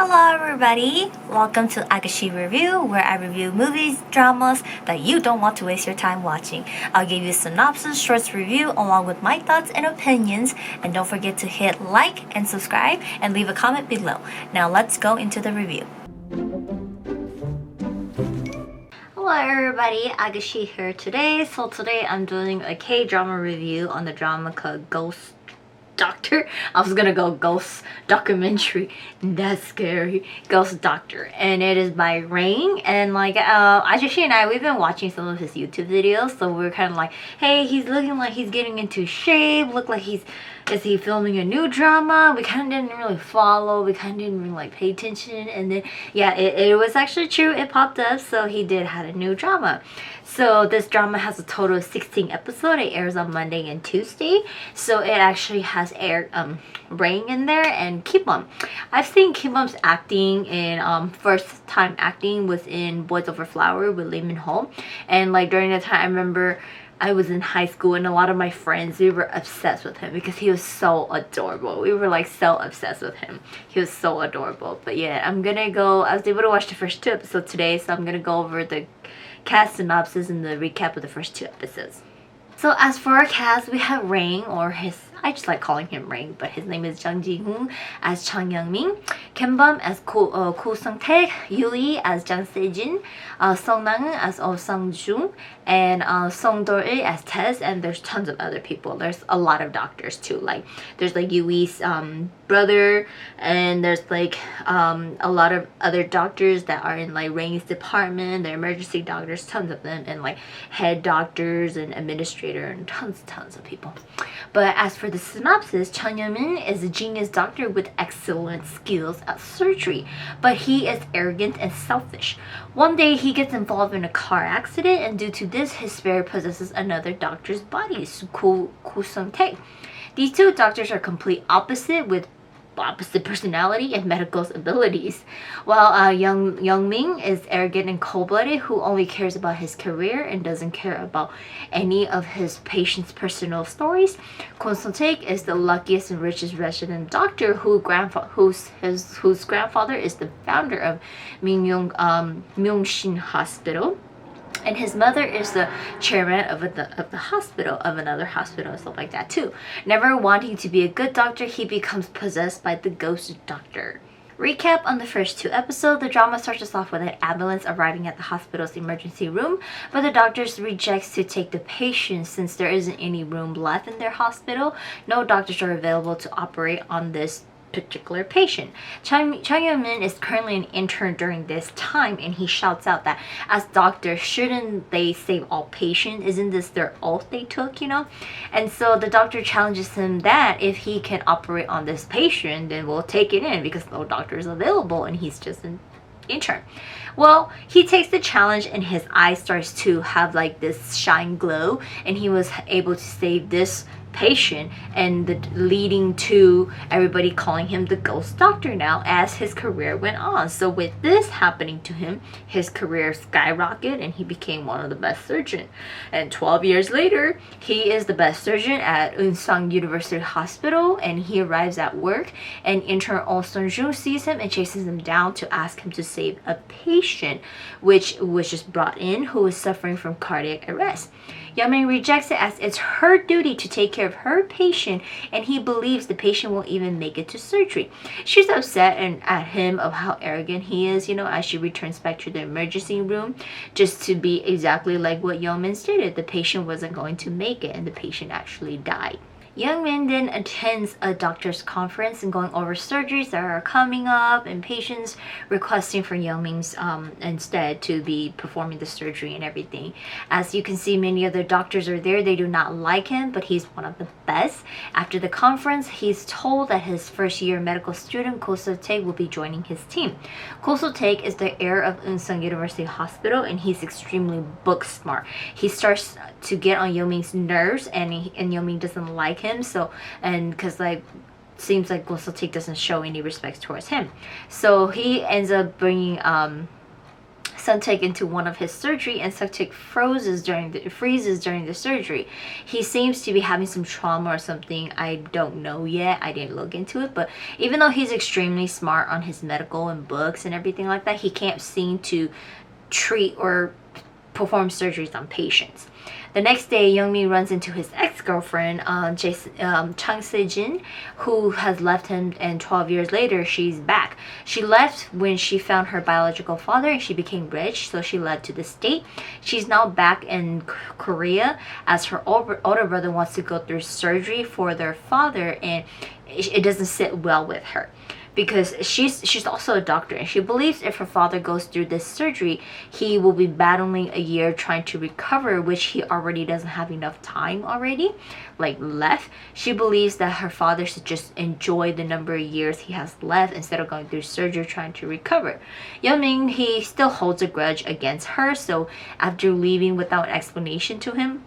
Hello everybody! Welcome to Agashi Review, where I review movies, dramas that you don't want to waste your time watching. I'll give you a synopsis, shorts review along with my thoughts and opinions, and don't forget to hit like and subscribe and leave a comment below. Now let's go into the review. Hello everybody, Agashi here today. So today I'm doing a K-drama review on the drama called Ghost Doctor. I was gonna go Ghost Documentary. That's scary. Ghost Doctor, and it is by Rain. And like Ajashi and I, we've been watching some of his YouTube videos, so we're kind of like, hey, he's looking like he's getting into shape. Look like is he filming a new drama? We kind of didn't really follow. We kind of didn't really like pay attention. And then yeah, it was actually true. It popped up. So he did have a new drama. So this drama has a total of 16 episodes. It airs on Monday and Tuesday. So it actually has Rain in there and Kibum. I've seen Kibum's acting in first time acting was in Boys Over Flower with Lee Min Ho. And like during that time, I remember I was in high school and a lot of my friends, we were obsessed with him because he was so adorable. We were like so obsessed with him. He was so adorable. But yeah, I was able to watch the first 2 episodes today, so I'm gonna go over the cast synopsis and the recap of the first 2 episodes. So as for our cast, we have Rain, I just like calling him Rain, but his name is Jung Ji-hoon as Chang Young-min, Kim-bum as Ko Sung-taek, Yui as Jang Se-jin, Song Nang as Oh Sang-jung, and Song Do-il as Tess, and there's tons of other people. There's a lot of doctors too. Like there's like Yui's brother, and there's like a lot of other doctors that are in like Rain's department. They're emergency doctors, tons of them, and like head doctors and administrator and tons of people. But as for the synopsis, Chang Yeon-min is a genius doctor with excellent skills at surgery, but he is arrogant and selfish. One day he gets involved in a car accident, and due to this, his spirit possesses another doctor's body, Ko Sung-taek. These 2 doctors are complete opposite with opposite personality and medical abilities, while Young-min is arrogant and cold-blooded, who only cares about his career and doesn't care about any of his patients' personal stories. Ko Sung-taek is the luckiest and richest resident doctor whose grandfather is the founder of Myeong-shin Hospital. And his mother is the chairman of the hospital, of another hospital, and stuff like that too. Never wanting to be a good doctor, he becomes possessed by the ghost doctor. Recap on the first 2 episodes. The drama starts us off with an ambulance arriving at the hospital's emergency room, but the doctors rejects to take the patient since there isn't any room left in their hospital. No doctors are available to operate on this particular patient. Chang Yeon-min is currently an intern during this time, and he shouts out that as doctors, shouldn't they save all patients? Isn't this their oath they took, you know? And so the doctor challenges him that if he can operate on this patient, then we'll take it in because no doctor is available and he's just an intern. Well, he takes the challenge and his eye starts to have like this shine glow, and he was able to save this patient, and leading to everybody calling him the ghost doctor now as his career went on. So with this happening to him, his career skyrocketed and he became one of the best surgeons. And 12 years later, he is the best surgeon at Unsang University Hospital, and he arrives at work, and intern Oh Sun-jung sees him and chases him down to ask him to save a patient which was just brought in who was suffering from cardiac arrest. Yeon-min rejects it as it's her duty to take care of her patient, and he believes the patient will even make it to surgery. She's upset at him of how arrogant he is, you know, as she returns back to the emergency room, just to be exactly like what Yeon-min stated. The patient wasn't going to make it, and the patient actually died. Young-min then attends a doctor's conference and going over surgeries that are coming up and patients requesting for Young-min's instead to be performing the surgery and everything. As you can see, many other doctors are there. They do not like him, but he's one of the best. After the conference, he's told that his first-year medical student, Ko Sung-taek, will be joining his team. Ko Sung-taek is the heir of Unsang University Hospital, and he's extremely book smart. He starts to get on Young-min's nerves, and Young-min doesn't like him, so, and because like seems like Ko Sung-taek doesn't show any respect towards him, so he ends up bringing Suntae into one of his surgery, and Suntae freezes during the surgery. He seems to be having some trauma or something. I don't know yet. I didn't look into it. But even though he's extremely smart on his medical and books and everything like that, he can't seem to treat or perform surgeries on patients. The next day, Youngmin runs into his ex-girlfriend, Chang Se-jin, who has left him, and 12 years later, she's back. She left when she found her biological father and she became rich, so she led to the state. She's now back in Korea as her older brother wants to go through surgery for their father, and it doesn't sit well with her. Because she's also a doctor, and she believes if her father goes through this surgery, he will be battling a year trying to recover, which he already doesn't have enough time already, like, left. She believes that her father should just enjoy the number of years he has left instead of going through surgery trying to recover. Yeonmin, he still holds a grudge against her, so after leaving without an explanation to him,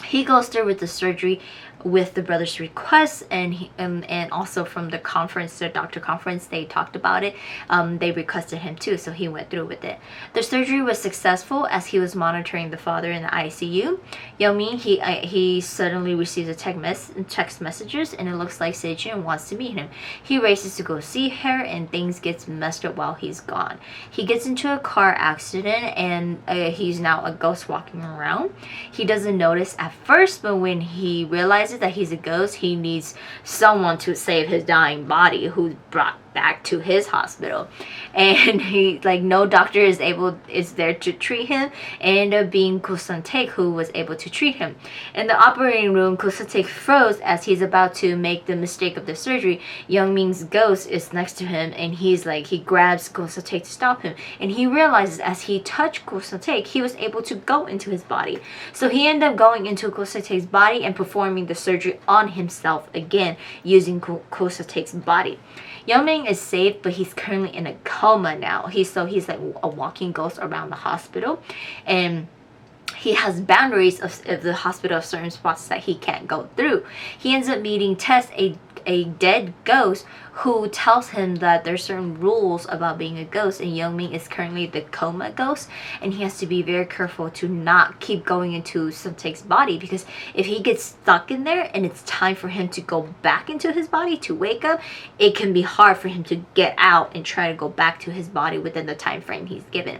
he goes through with the surgery with the brother's request, and also from the conference, the doctor conference, they talked about it. They requested him too, so he went through with it. The surgery was successful as he was monitoring the father in the ICU. Yeonmin, he suddenly receives a text messages, and it looks like Sejun wants to meet him. He races to go see her, and things gets messed up while he's gone. He gets into a car accident, and he's now a ghost walking around. He doesn't notice at first, but when he realizes that he's a ghost, he needs someone to save his dying body, who's brought back to his hospital, and he, like, no doctor is there to treat him, and ended up being Ko Sun-taek who was able to treat him. In the operating room, Ko Sun-taek froze as he's about to make the mistake of the surgery. Youngmin's ghost is next to him, and he grabs Ko Sun-taek to stop him, and he realizes as he touched Ko Sun-taek, he was able to go into his body. So he ended up going into Ko Sun-taek's body and performing the surgery on himself again using Ko Sun-taek's body. Yeonmin is safe, but he's currently in a coma now. He's like a walking ghost around the hospital, and he has boundaries of the hospital of certain spots that he can't go through. He ends up meeting Tess, a dead ghost, who tells him that there's certain rules about being a ghost, and Yeonmin is currently the coma ghost, and he has to be very careful to not keep going into Sun-taek's body, because if he gets stuck in there and it's time for him to go back into his body to wake up, it can be hard for him to get out and try to go back to his body within the time frame he's given.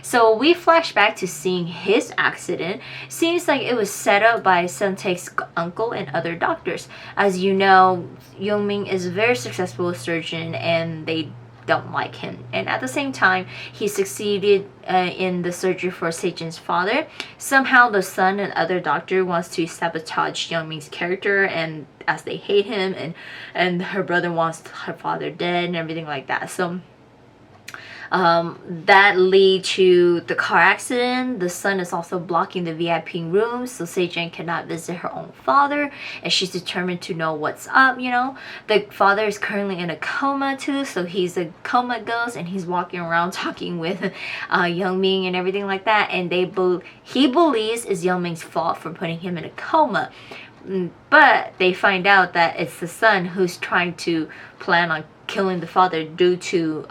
So we flash back to seeing his accident. Seems like it was set up by Sun-taek's uncle and other doctors. As you know, Yeonmin is a very successful surgeon, and they don't like him. And at the same time, he succeeded in the surgery for Sejun's father. Somehow the son and other doctor wants to sabotage Yeonmin's character, and as they hate him, and her brother wants her father dead and everything like that. So that lead to the car accident. The son is also blocking the VIP room, so Sejun cannot visit her own father, and she's determined to know what's up, you know. The father is currently in a coma too, so he's a coma ghost, and he's walking around talking with Yeonmin and everything like that, and he believes it's Yeonmin's fault for putting him in a coma. But they find out that it's the son who's trying to plan on killing the father due to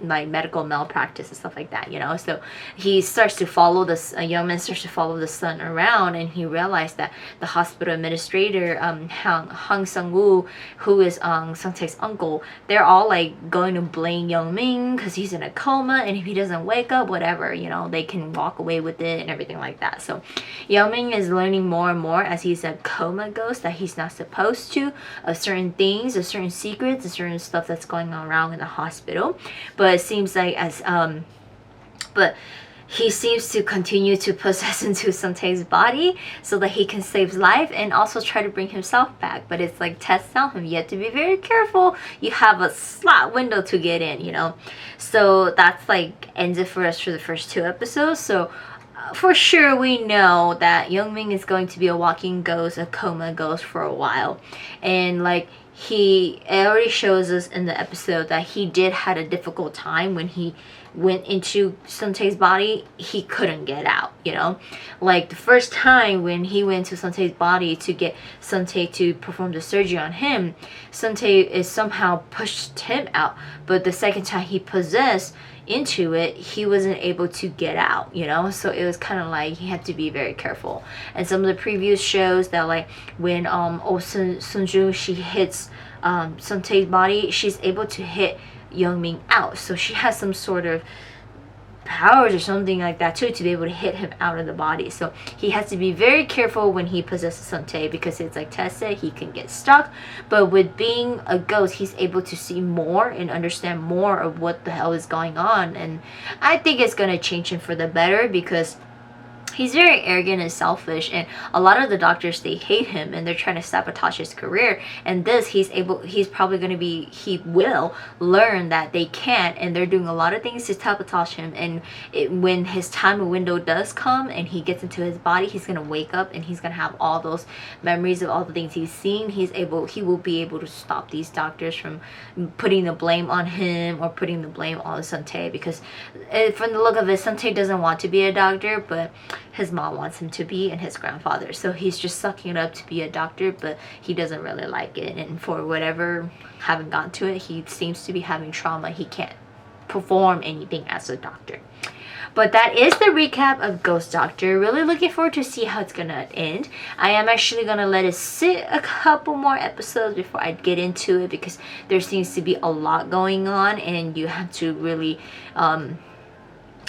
medical malpractice and stuff like that, you know. So he starts to follow this, young man starts to follow the son around, and he realized that the hospital administrator, Hang Sang-woo, who is Sun-taek's uncle, they're all like going to blame Yeonmin because he's in a coma, and if he doesn't wake up, whatever, you know, they can walk away with it and everything like that. So Yeonmin is learning more and more as he's a coma ghost that he's not supposed to, of certain things, of certain secrets, of certain stuff that's going on around in the hospital. But it seems like but he seems to continue to possess into Sun-taek's body so that he can save his life and also try to bring himself back. But it's like Tess tells him, you have to be very careful. You have a slot window to get in, you know. So that's like ends it for us for the first 2 episodes. So for sure we know that Yeonmin is going to be a walking ghost, a coma ghost for a while. And like it already shows us in the episode that he did had a difficult time when he went into Suntae's body, he couldn't get out, you know? Like the first time when he went to Suntae's body to get Suntae to perform the surgery on him, Suntae is somehow pushed him out. But the second time he possessed into it, he wasn't able to get out, you know? So it was kind of like he had to be very careful. And some of the previews shows that like when Sunju, she hits Suntae's body, she's able to hit Youngmin out. So she has some sort of powers or something like that too, to be able to hit him out of the body. So he has to be very careful when he possesses Suntae, because it's like Tess said, he can get stuck. But with being a ghost, he's able to see more and understand more of what the hell is going on. And I think it's going to change him for the better, because he's very arrogant and selfish, and a lot of the doctors, they hate him and they're trying to sabotage his career. And this, he will learn that they can't, and they're doing a lot of things to sabotage him. And when his time window does come and he gets into his body, he's gonna wake up and he's gonna have all those memories of all the things he's seen. He will be able to stop these doctors from putting the blame on him or putting the blame on Suntae, because from the look of it, Suntae doesn't want to be a doctor, but his mom wants him to be, and his grandfather. So he's just sucking it up to be a doctor, but he doesn't really like it. And for whatever, haven't gotten to it, he seems to be having trauma. He can't perform anything as a doctor. But that is the recap of Ghost Doctor. Really looking forward to see how it's gonna end. I am actually gonna let it sit a couple more episodes before I get into it, because there seems to be a lot going on, and you have to really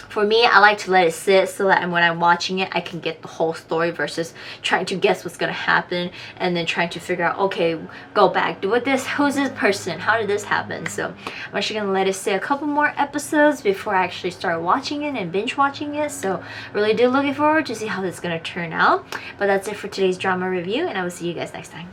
for me, I like to let it sit so that when I'm watching it, I can get the whole story, versus trying to guess what's gonna happen and then trying to figure out, okay, go back, do this, who's this person, how did this happen? So I'm actually gonna let it sit a couple more episodes before I actually start watching it and binge watching it. So really do looking forward to see how this is gonna turn out. But that's it for today's drama review, and I will see you guys next time.